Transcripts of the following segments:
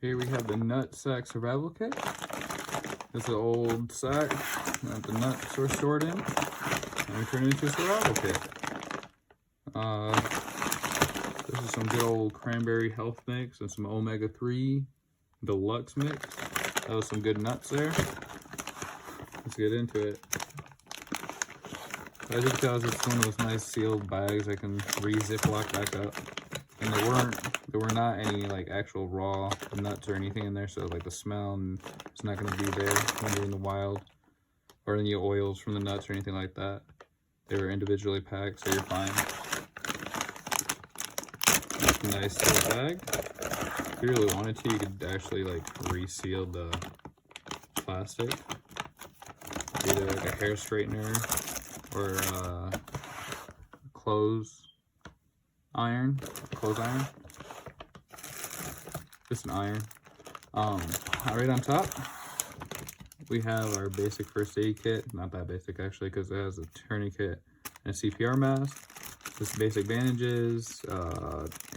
Here we have the nut sack survival kit. It's an old sack that the nuts were stored in, and we turned it into a survival kit. This is some good old cranberry health mix and some omega-3 deluxe mix. That was some good nuts there. Let's get into it. As you can tell, it's one of those nice sealed bags I can re-ziplock back up. And there were not any like actual raw nuts or anything in there, so like the smell is not going to be there when you're in the wild, or any oils from the nuts or anything like that. They were individually packed, so you're fine. Nice sealed bag. If you really wanted to, you could actually like reseal the plastic, either like a hair straightener or clothes iron, just an iron. Right on top we have our basic first aid kit. Not that basic actually, because it has a tourniquet and a CPR mask. Just basic bandages,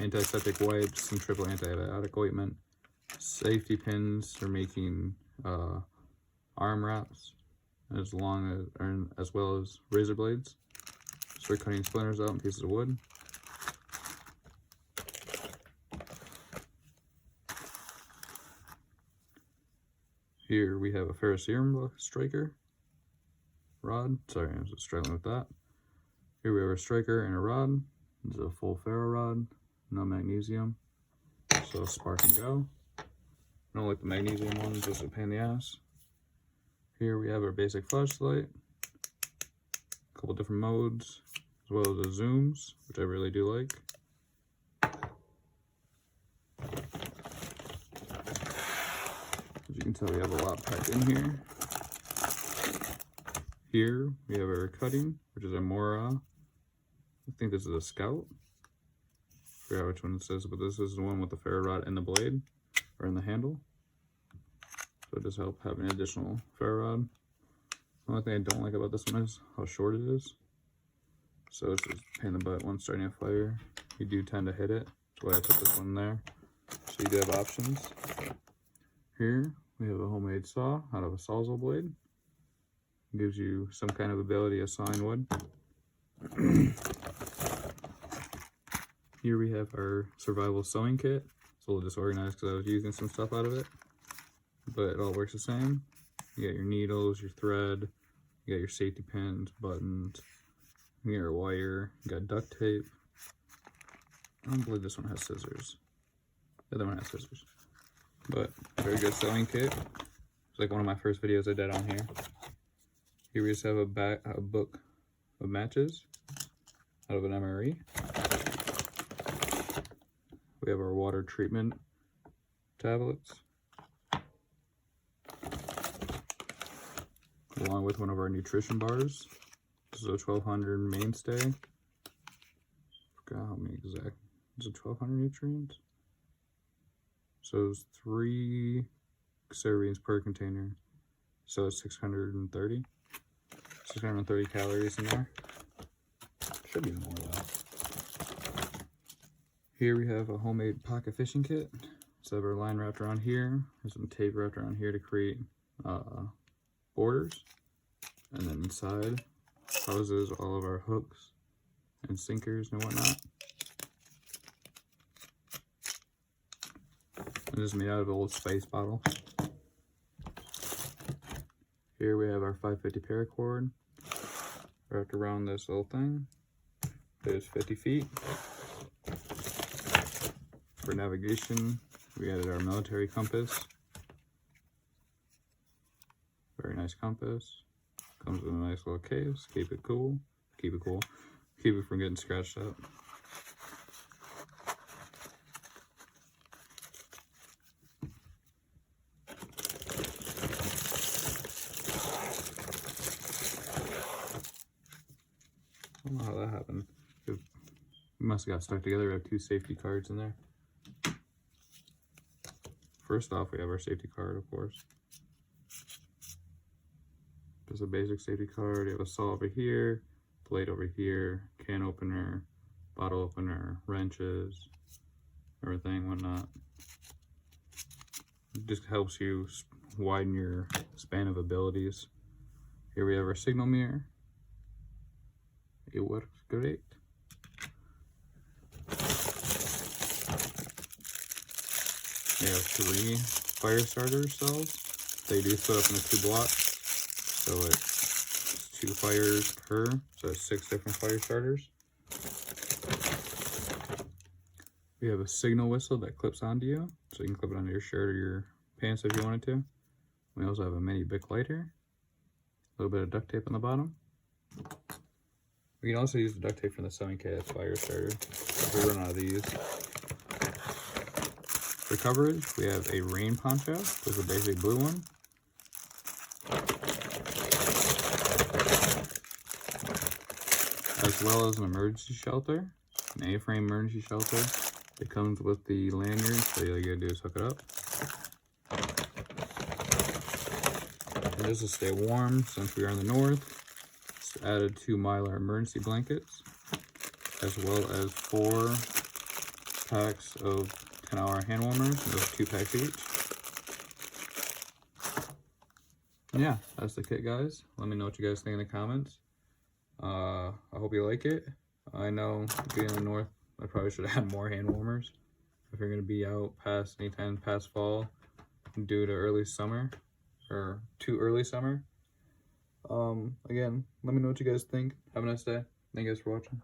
antiseptic wipes, some triple antibiotic ointment, safety pins for making arm wraps, as well as razor blades for cutting splinters out and pieces of wood. Here we have a ferrocerium striker rod. Sorry, I was just struggling with that. Here we have a striker and a rod. This is a full ferro rod, no magnesium, so spark and go. I don't like the magnesium one, just a pain in the ass. Here we have our basic flashlight, a couple different modes, as well as the zooms, which I really do like. As you can tell, we have a lot packed in here. Here we have our cutting, which is a Mora. I think this is a Scout. I forgot which one it says, but this is the one with the ferro rod in the blade, or in the handle. So it does help having an additional ferro rod. The only thing I don't like about this one is how short it is. So it's just a pain in the butt when starting a fire. You do tend to hit it. That's why I put this one there. So you do have options. Here we have a homemade saw out of a sawzall blade. It gives you some kind of ability of sawing wood. Here we have our survival sewing kit. It's a little disorganized because I was using some stuff out of it, but it all works the same. You got your needles, your thread, you got your safety pins, buttons, you got your wire, you got duct tape. I don't believe this one has scissors. The other one has scissors. But very good sewing kit. It's like one of my first videos I did on here. Here we just have a book of matches out of an MRE. We have our water treatment tablets, along with one of our nutrition bars. This is a 1200 mainstay. Forgot how many exact. Is it 1200 nutrients? So it's 3 servings per container. So it's 630 calories in there. Should be more though. Here we have a homemade pocket fishing kit. So I have our line wrapped around here. There's some tape wrapped around here to create borders. And then inside houses all of our hooks and sinkers and whatnot. This is made out of an old space bottle. Here we have our 550 paracord wrapped around this little thing. There's 50 feet. For navigation, we added our military compass. Very nice compass. Comes with a nice little case. Keep it cool. Keep it from getting scratched up. I don't know how that happened. It must have got stuck together. We have 2 safety cards in there. First off, we have our safety card, of course. Just a basic safety card. You have a saw over here, blade over here, can opener, bottle opener, wrenches, everything, whatnot. just helps you widen your span of abilities. Here we have our signal mirror. It works great. We have 3 fire starter cells. They do split up into 2 blocks, so it's 2 fires per, so it's 6 different fire starters. We have a signal whistle that clips onto you, so you can clip it onto your shirt or your pants if you wanted to. We also have a mini Bic lighter, a little bit of duct tape on the bottom. We can also use the duct tape from the 7K fire starter if we run out of these. For coverage, we have a rain poncho. This is a basic blue one. As well as an emergency shelter, an A-frame emergency shelter. It comes with the lanyard, so all you gotta do is hook it up. And just to stay warm, since we are in the north, it's added 2 Mylar emergency blankets, as well as 4 packs of 10-hour hand warmers, and those 2 packs each. And yeah, that's the kit, guys. Let me know what you guys think in the comments. I hope you like it. I know being in the north, I probably should have had more hand warmers. If you're going to be out past anytime past fall due to early summer or too early summer. Again, let me know what you guys think. Have a nice day. Thank you guys for watching.